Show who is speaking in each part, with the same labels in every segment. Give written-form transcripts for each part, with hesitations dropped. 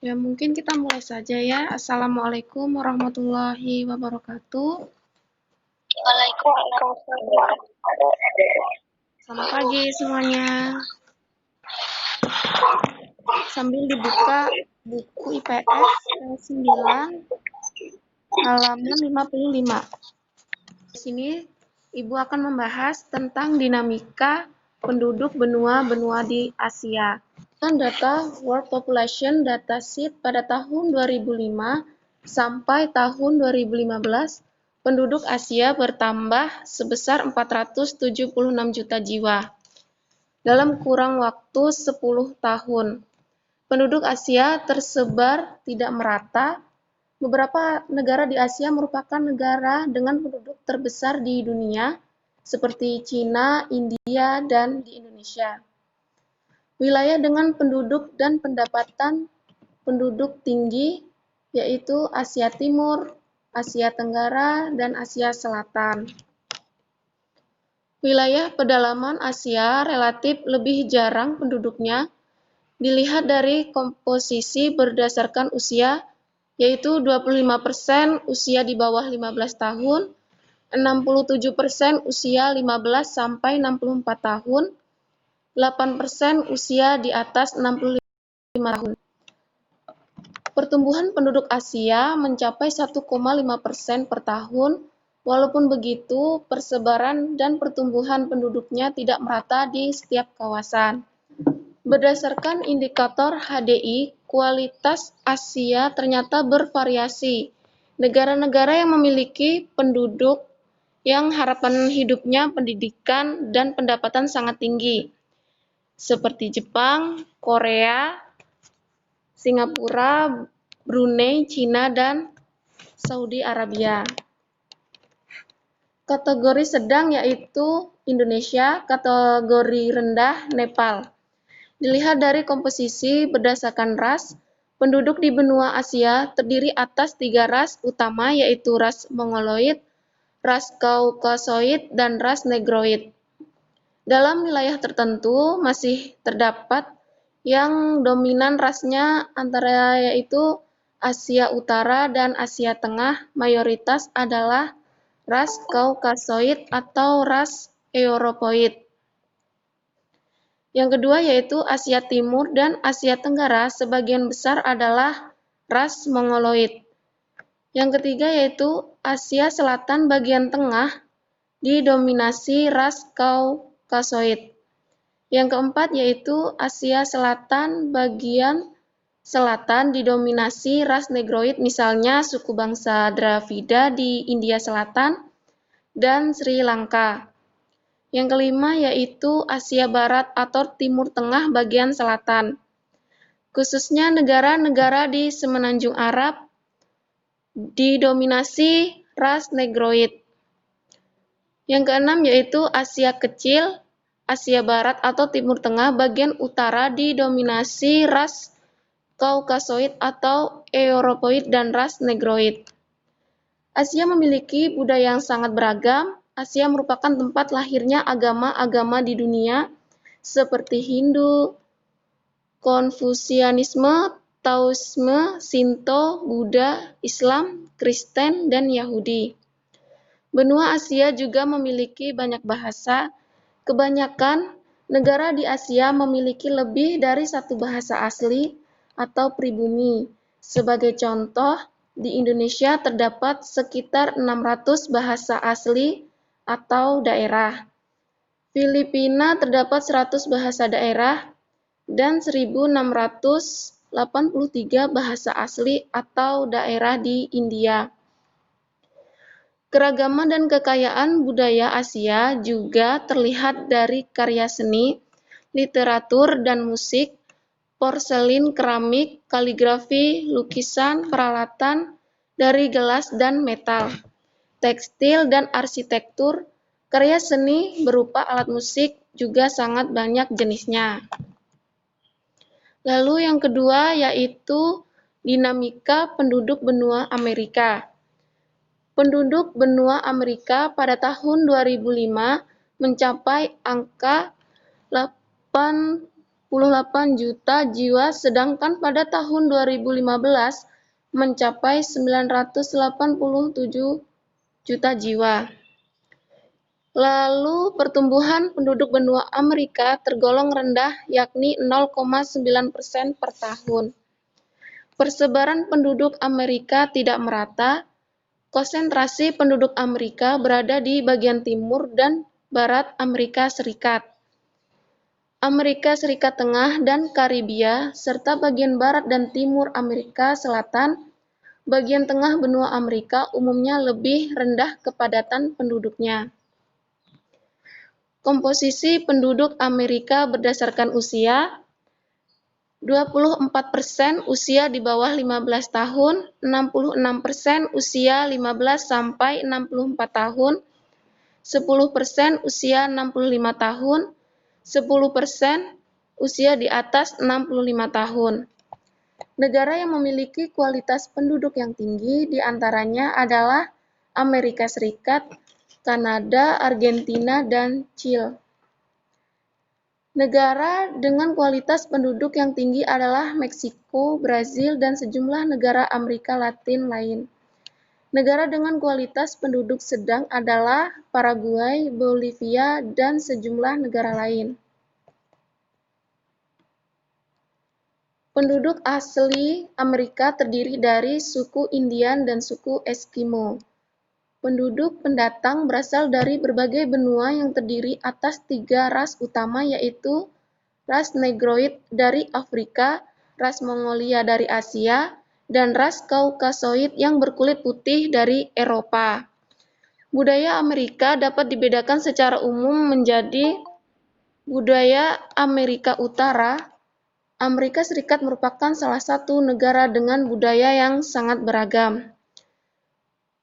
Speaker 1: Ya, mungkin kita mulai saja ya. Assalamualaikum warahmatullahi wabarakatuh.
Speaker 2: Waalaikumsalam.
Speaker 1: Selamat pagi semuanya. Sambil dibuka buku IPS 9 halaman 55. Di sini Ibu akan membahas tentang dinamika penduduk benua-benua di Asia. Data World Population Datasheet pada tahun 2005 sampai tahun 2015, penduduk Asia bertambah sebesar 476 juta jiwa. Dalam kurang waktu 10 tahun, penduduk Asia tersebar tidak merata. Beberapa negara di Asia merupakan negara dengan penduduk terbesar di dunia, seperti Cina, India, dan di Indonesia. Wilayah dengan penduduk dan pendapatan penduduk tinggi yaitu Asia Timur, Asia Tenggara, dan Asia Selatan. Wilayah pedalaman Asia relatif lebih jarang penduduknya, dilihat dari komposisi berdasarkan usia, yaitu 25% usia di bawah 15 tahun, 67% usia 15 sampai 64 tahun, 8% usia di atas 65 tahun. Pertumbuhan penduduk Asia mencapai 1,5% per tahun. Walaupun begitu, persebaran dan pertumbuhan penduduknya tidak merata di setiap kawasan. Berdasarkan indikator HDI, kualitas Asia ternyata bervariasi. Negara-negara yang memiliki penduduk yang harapan hidupnya, pendidikan, dan pendapatan sangat tinggi, seperti Jepang, Korea, Singapura, Brunei, China, dan Saudi Arabia. Kategori sedang yaitu Indonesia, kategori rendah Nepal. Dilihat dari komposisi berdasarkan ras, penduduk di benua Asia terdiri atas 3 ras utama yaitu ras Mongoloid, ras Kaukasoid, dan ras Negroid. Dalam wilayah tertentu masih terdapat yang dominan rasnya antara yaitu Asia Utara dan Asia Tengah, mayoritas adalah ras Kaukasoid atau ras Europoid. Yang kedua yaitu Asia Timur dan Asia Tenggara, sebagian besar adalah ras Mongoloid. Yang ketiga yaitu Asia Selatan bagian tengah didominasi ras Kaukasoid. Yang keempat yaitu Asia Selatan bagian selatan didominasi ras Negroid, misalnya suku bangsa Dravida di India Selatan dan Sri Lanka. Yang kelima yaitu Asia Barat atau Timur Tengah bagian selatan, khususnya negara-negara di Semenanjung Arab didominasi ras Negroid. Yang keenam yaitu Asia Kecil, Asia Barat atau Timur Tengah bagian utara didominasi ras Kaukasoid atau Europoid dan ras Negroid. Asia memiliki budaya yang sangat beragam. Asia merupakan tempat lahirnya agama-agama di dunia seperti Hindu, Konfusianisme, Taoisme, Shinto, Buddha, Islam, Kristen, dan Yahudi. Benua Asia juga memiliki banyak bahasa. Kebanyakan negara di Asia memiliki lebih dari satu bahasa asli atau pribumi. Sebagai contoh, di Indonesia terdapat sekitar 600 bahasa asli atau daerah. Filipina terdapat 100 bahasa daerah dan 1683 bahasa asli atau daerah di India. Keragaman dan kekayaan budaya Asia juga terlihat dari karya seni, literatur dan musik, porselin, keramik, kaligrafi, lukisan, peralatan dari gelas dan metal, tekstil dan arsitektur. Karya seni berupa alat musik juga sangat banyak jenisnya. Lalu yang kedua yaitu dinamika penduduk benua Amerika. Penduduk benua Amerika pada tahun 2005 mencapai angka 80 juta jiwa, sedangkan pada tahun 2015 mencapai 987 juta jiwa. Lalu pertumbuhan penduduk benua Amerika tergolong rendah, yakni 0,9% per tahun. Persebaran penduduk Amerika tidak merata. Konsentrasi penduduk Amerika berada di bagian timur dan barat Amerika Serikat, Amerika Serikat Tengah dan Karibia, serta bagian barat dan timur Amerika Selatan. Bagian tengah benua Amerika umumnya lebih rendah kepadatan penduduknya. Komposisi penduduk Amerika berdasarkan usia: 24% usia di bawah 15 tahun, 66% usia 15 sampai 64 tahun, 10% usia 65 tahun, 10% usia di atas 65 tahun. Negara yang memiliki kualitas penduduk yang tinggi diantaranya adalah Amerika Serikat, Kanada, Argentina, dan Chile. Negara dengan kualitas penduduk yang tinggi adalah Meksiko, Brazil, dan sejumlah negara Amerika Latin lain. Negara dengan kualitas penduduk sedang adalah Paraguay, Bolivia, dan sejumlah negara lain. Penduduk asli Amerika terdiri dari suku Indian dan suku Eskimo. Penduduk pendatang berasal dari berbagai benua yang terdiri atas 3 ras utama, yaitu ras Negroid dari Afrika, ras Mongolia dari Asia, dan ras Kaukasoid yang berkulit putih dari Eropa. Budaya Amerika dapat dibedakan secara umum menjadi budaya Amerika Utara. Amerika Serikat merupakan salah satu negara dengan budaya yang sangat beragam.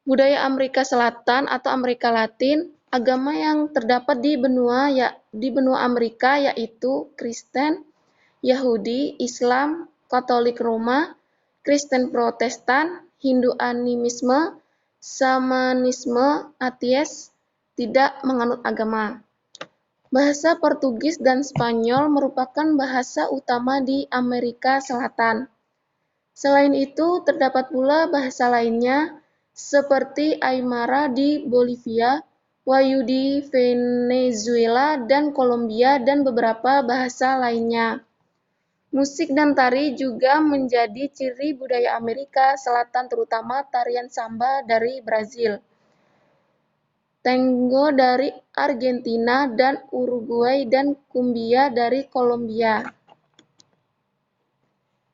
Speaker 1: Budaya Amerika Selatan atau Amerika Latin, agama yang terdapat di benua Amerika yaitu Kristen, Yahudi, Islam, Katolik Roma, Kristen Protestan, Hindu animisme, Shamanisme, ateis, tidak menganut agama. Bahasa Portugis dan Spanyol merupakan bahasa utama di Amerika Selatan. Selain itu, terdapat pula bahasa lainnya seperti Aymara di Bolivia, Wayu di Venezuela dan Kolombia, dan beberapa bahasa lainnya. Musik dan tari juga menjadi ciri budaya Amerika Selatan, terutama tarian samba dari Brazil, tango dari Argentina dan Uruguay, dan cumbia dari Kolombia.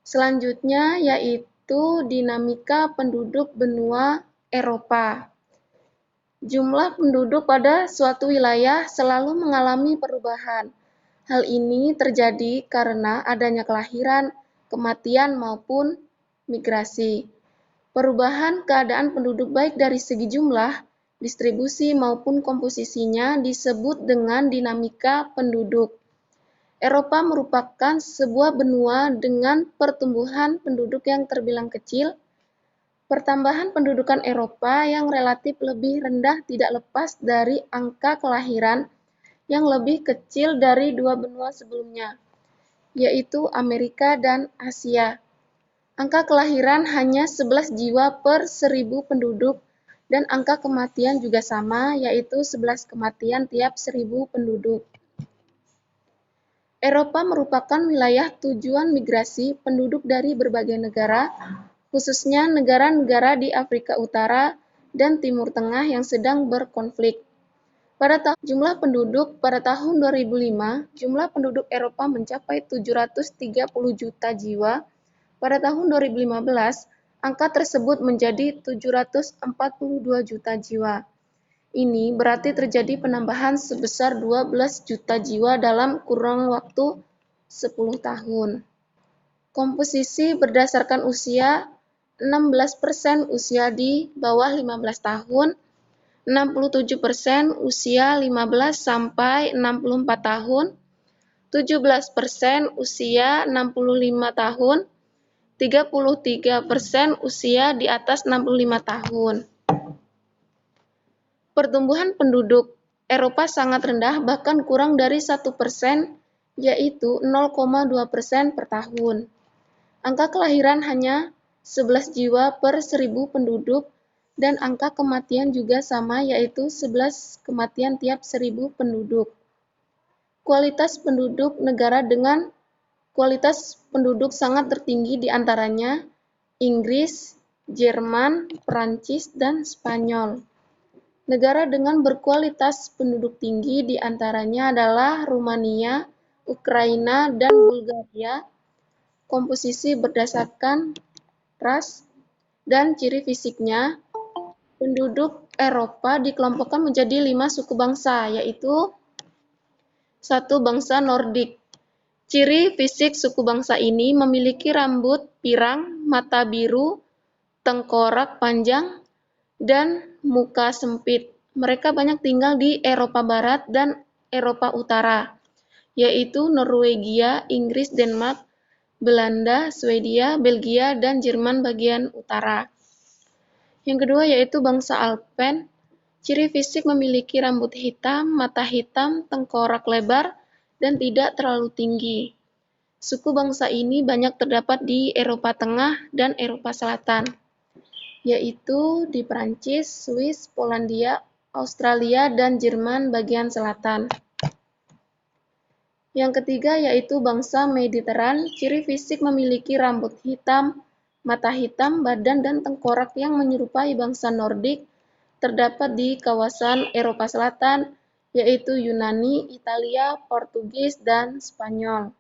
Speaker 1: Selanjutnya yaitu dinamika penduduk benua Eropa. Jumlah penduduk pada suatu wilayah selalu mengalami perubahan. Hal ini terjadi karena adanya kelahiran, kematian, maupun migrasi. Perubahan keadaan penduduk baik dari segi jumlah, distribusi, maupun komposisinya disebut dengan dinamika penduduk. Eropa merupakan sebuah benua dengan pertumbuhan penduduk yang terbilang kecil. Pertambahan pendudukan Eropa yang relatif lebih rendah tidak lepas dari angka kelahiran yang lebih kecil dari dua benua sebelumnya, yaitu Amerika dan Asia. Angka kelahiran hanya 11 jiwa per 1000 penduduk, dan angka kematian juga sama, yaitu 11 kematian tiap 1000 penduduk. Eropa merupakan wilayah tujuan migrasi penduduk dari berbagai negara, khususnya negara-negara di Afrika Utara dan Timur Tengah yang sedang berkonflik. Pada jumlah penduduk pada tahun 2005, jumlah penduduk Eropa mencapai 730 juta jiwa. Pada tahun 2015, angka tersebut menjadi 742 juta jiwa. Ini berarti terjadi penambahan sebesar 12 juta jiwa dalam kurun waktu 10 tahun. Komposisi berdasarkan usia: 16% usia di bawah 15 tahun, 67% usia 15 sampai 64 tahun, 17% usia 65 tahun, 33% usia di atas 65 tahun. Pertumbuhan penduduk Eropa sangat rendah, bahkan kurang dari 1% yaitu 0,2% per tahun. Angka kelahiran hanya 11 jiwa per 1000 penduduk, dan angka kematian juga sama, yaitu 11 kematian tiap 1000 penduduk. Kualitas penduduk negara dengan kualitas penduduk sangat tertinggi di antaranya Inggris, Jerman, Perancis, dan Spanyol. Negara dengan berkualitas penduduk tinggi di antaranya adalah Rumania, Ukraina, dan Bulgaria. Komposisi berdasarkan ras dan ciri fisiknya, penduduk Eropa dikelompokkan menjadi 5 suku bangsa, yaitu 1. Bangsa Nordik. Ciri fisik suku bangsa ini memiliki rambut pirang, mata biru, tengkorak panjang, dan muka sempit. Mereka banyak tinggal di Eropa Barat dan Eropa Utara, yaitu Norwegia, Inggris, Denmark, Belanda, Swedia, Belgia, dan Jerman bagian utara. Yang kedua yaitu bangsa Alpen. Ciri fisik memiliki rambut hitam, mata hitam, tengkorak lebar, dan tidak terlalu tinggi. Suku bangsa ini banyak terdapat di Eropa Tengah dan Eropa Selatan, yaitu di Prancis, Swiss, Polandia, Australia, dan Jerman bagian selatan. Yang ketiga yaitu bangsa Mediteran. Ciri fisik memiliki rambut hitam, mata hitam, badan dan tengkorak yang menyerupai bangsa Nordik, terdapat di kawasan Eropa Selatan, yaitu Yunani, Italia, Portugis, dan Spanyol.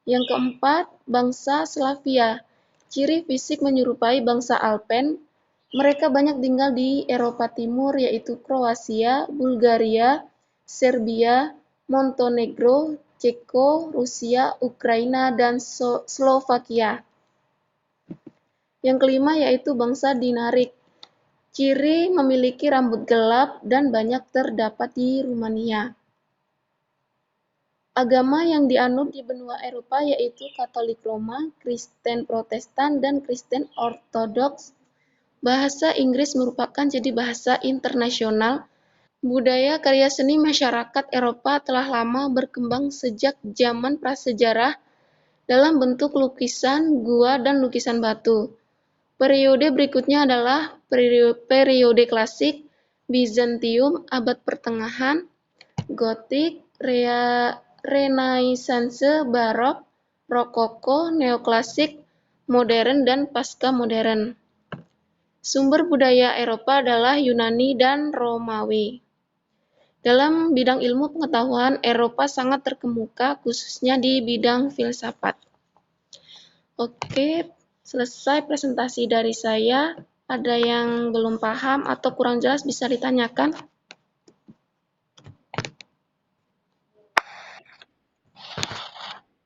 Speaker 1: Yang keempat, bangsa Slavia. Ciri fisik menyerupai bangsa Alpen. Mereka banyak tinggal di Eropa Timur, yaitu Kroasia, Bulgaria, Serbia, Montenegro, Ceko, Rusia, Ukraina, dan Slovakia. Yang kelima yaitu bangsa Dinarik. Ciri memiliki rambut gelap dan banyak terdapat di Rumania. Agama yang dianut di benua Eropa yaitu Katolik Roma, Kristen Protestan, dan Kristen Ortodoks. Bahasa Inggris merupakan jadi bahasa internasional. Budaya karya seni masyarakat Eropa telah lama berkembang sejak zaman prasejarah dalam bentuk lukisan gua dan lukisan batu. Periode berikutnya adalah periode klasik, Bizantium, abad pertengahan, Gotik, Renaissance, Barok, Rokoko, Neoklasik, Modern, dan Pasca Modern. Sumber budaya Eropa adalah Yunani dan Romawi. Dalam bidang ilmu pengetahuan, Eropa sangat terkemuka, khususnya di bidang filsafat. Oke, selesai presentasi dari saya. Ada yang belum paham atau kurang jelas bisa ditanyakan.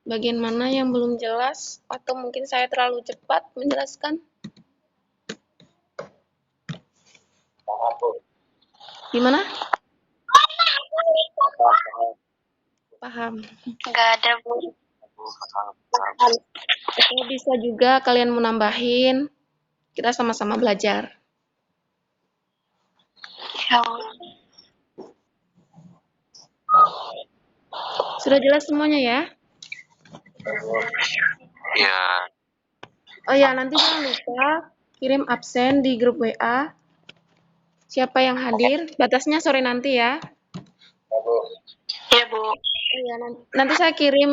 Speaker 1: Bagian mana yang belum jelas atau mungkin saya terlalu cepat menjelaskan? Gimana? Paham.
Speaker 2: Enggak ada, Bu.
Speaker 1: Atau bisa juga kalian menambahin. Kita sama-sama belajar.
Speaker 2: Ya.
Speaker 1: Sudah jelas semuanya ya?
Speaker 2: Ya.
Speaker 1: Oh ya, nanti jangan lupa kirim absen di grup WA. Siapa yang hadir? Batasnya sore nanti ya.
Speaker 2: Ya, Bu.
Speaker 1: Iya, nanti saya kirim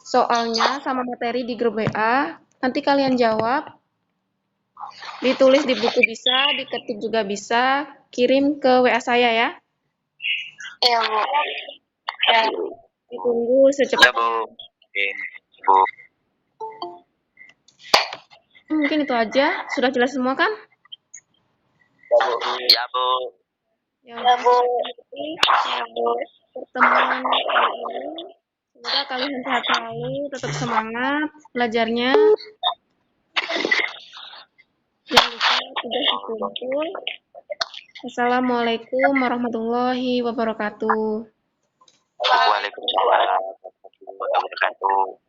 Speaker 1: soalnya sama materi di grup WA. Nanti kalian jawab. Ditulis di buku bisa, diketik juga bisa. Kirim ke WA saya ya.
Speaker 2: Iya, Bu. Ya.
Speaker 1: Ditunggu secepatnya.
Speaker 2: Ya, Bu. Oke, Bu.
Speaker 1: Mungkin itu aja. Sudah jelas semua kan?
Speaker 2: Ya, Bu.
Speaker 1: Ya,
Speaker 2: Ya, Bu.
Speaker 1: Ya, Bu. Pertemuan kali ini. Semoga kalian sehat selalu, tetap semangat belajarnya. Jangan lupa tugas dikumpul. Assalamualaikum warahmatullahi wabarakatuh.
Speaker 2: Waalaikumsalam warahmatullahi wabarakatuh.